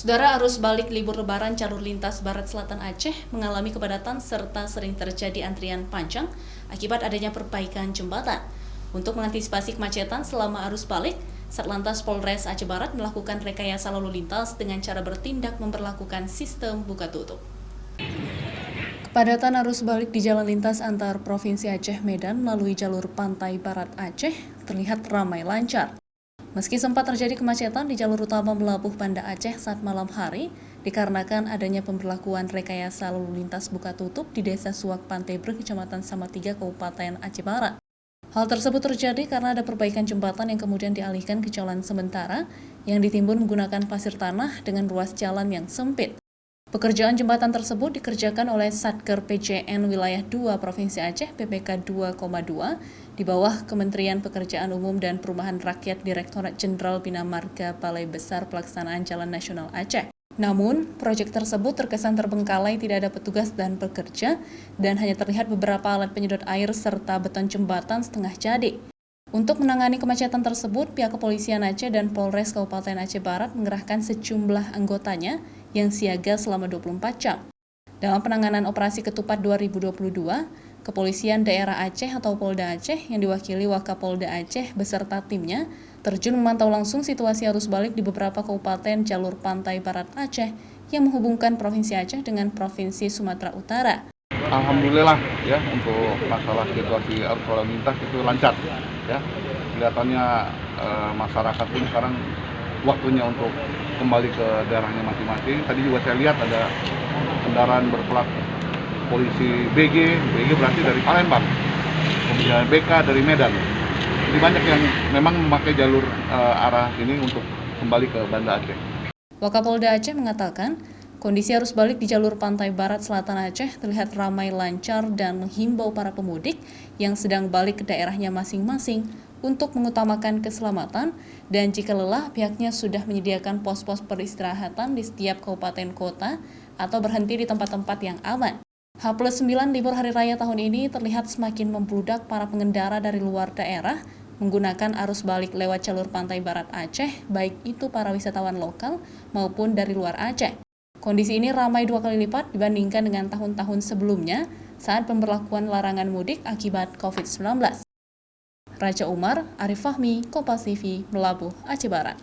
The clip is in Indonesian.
Saudara, arus balik libur lebaran jalur lintas Barat Selatan Aceh mengalami kepadatan serta sering terjadi antrian panjang akibat adanya perbaikan jembatan. Untuk mengantisipasi kemacetan selama arus balik, Satlantas Polres Aceh Barat melakukan rekayasa lalu lintas dengan cara bertindak memberlakukan sistem buka tutup. Kepadatan arus balik di jalan lintas antar Provinsi Aceh Medan melalui jalur pantai Barat Aceh terlihat ramai lancar. Meski sempat terjadi kemacetan di jalur utama Melabuh Banda Aceh saat malam hari, dikarenakan adanya pemberlakuan rekayasa lalu lintas buka tutup di Desa Suak Pantai Breh, Kecamatan Samatiga, Kabupaten Aceh Barat. Hal tersebut terjadi karena ada perbaikan jembatan yang kemudian dialihkan ke jalan sementara yang ditimbun menggunakan pasir tanah dengan ruas jalan yang sempit. Pekerjaan jembatan tersebut dikerjakan oleh Satker PJN Wilayah 2 Provinsi Aceh PPK 2,2 di bawah Kementerian Pekerjaan Umum dan Perumahan Rakyat Direktorat Jenderal Bina Marga Balai Besar Pelaksanaan Jalan Nasional Aceh. Namun, proyek tersebut terkesan terbengkalai, tidak ada petugas dan pekerja, dan hanya terlihat beberapa alat penyedot air serta beton jembatan setengah jadi. Untuk menangani kemacetan tersebut, pihak kepolisian Aceh dan Polres Kabupaten Aceh Barat mengerahkan sejumlah anggotanya yang siaga selama 24 jam. Dalam penanganan operasi Ketupat 2022, Kepolisian Daerah Aceh atau Polda Aceh yang diwakili Wakapolda Aceh beserta timnya terjun memantau langsung situasi arus balik di beberapa kabupaten jalur pantai Barat Aceh yang menghubungkan Provinsi Aceh dengan Provinsi Sumatera Utara. Alhamdulillah ya, untuk masalah situasi arus lalu lintas itu lancar ya. Kelihatannya masyarakat pun sekarang waktunya untuk kembali ke daerahnya masing-masing. Tadi juga saya lihat ada kendaraan berplat polisi BG berarti dari Palembang, kemudian BK dari Medan. Jadi banyak yang memang memakai jalur arah ini untuk kembali ke Banda Aceh. Wakapolda Aceh mengatakan, kondisi arus balik di jalur pantai Barat Selatan Aceh terlihat ramai lancar dan menghimbau para pemudik yang sedang balik ke daerahnya masing-masing untuk mengutamakan keselamatan, dan jika lelah pihaknya sudah menyediakan pos-pos peristirahatan di setiap kabupaten kota atau berhenti di tempat-tempat yang aman. H+9 libur Hari Raya tahun ini terlihat semakin membludak para pengendara dari luar daerah menggunakan arus balik lewat jalur pantai Barat Aceh, baik itu para wisatawan lokal maupun dari luar Aceh. Kondisi ini ramai 2 kali lipat dibandingkan dengan tahun-tahun sebelumnya saat pemberlakuan larangan mudik akibat COVID-19. Raja Umar, Arif Fahmi, Kompas TV, Melabuh, Aceh Barat.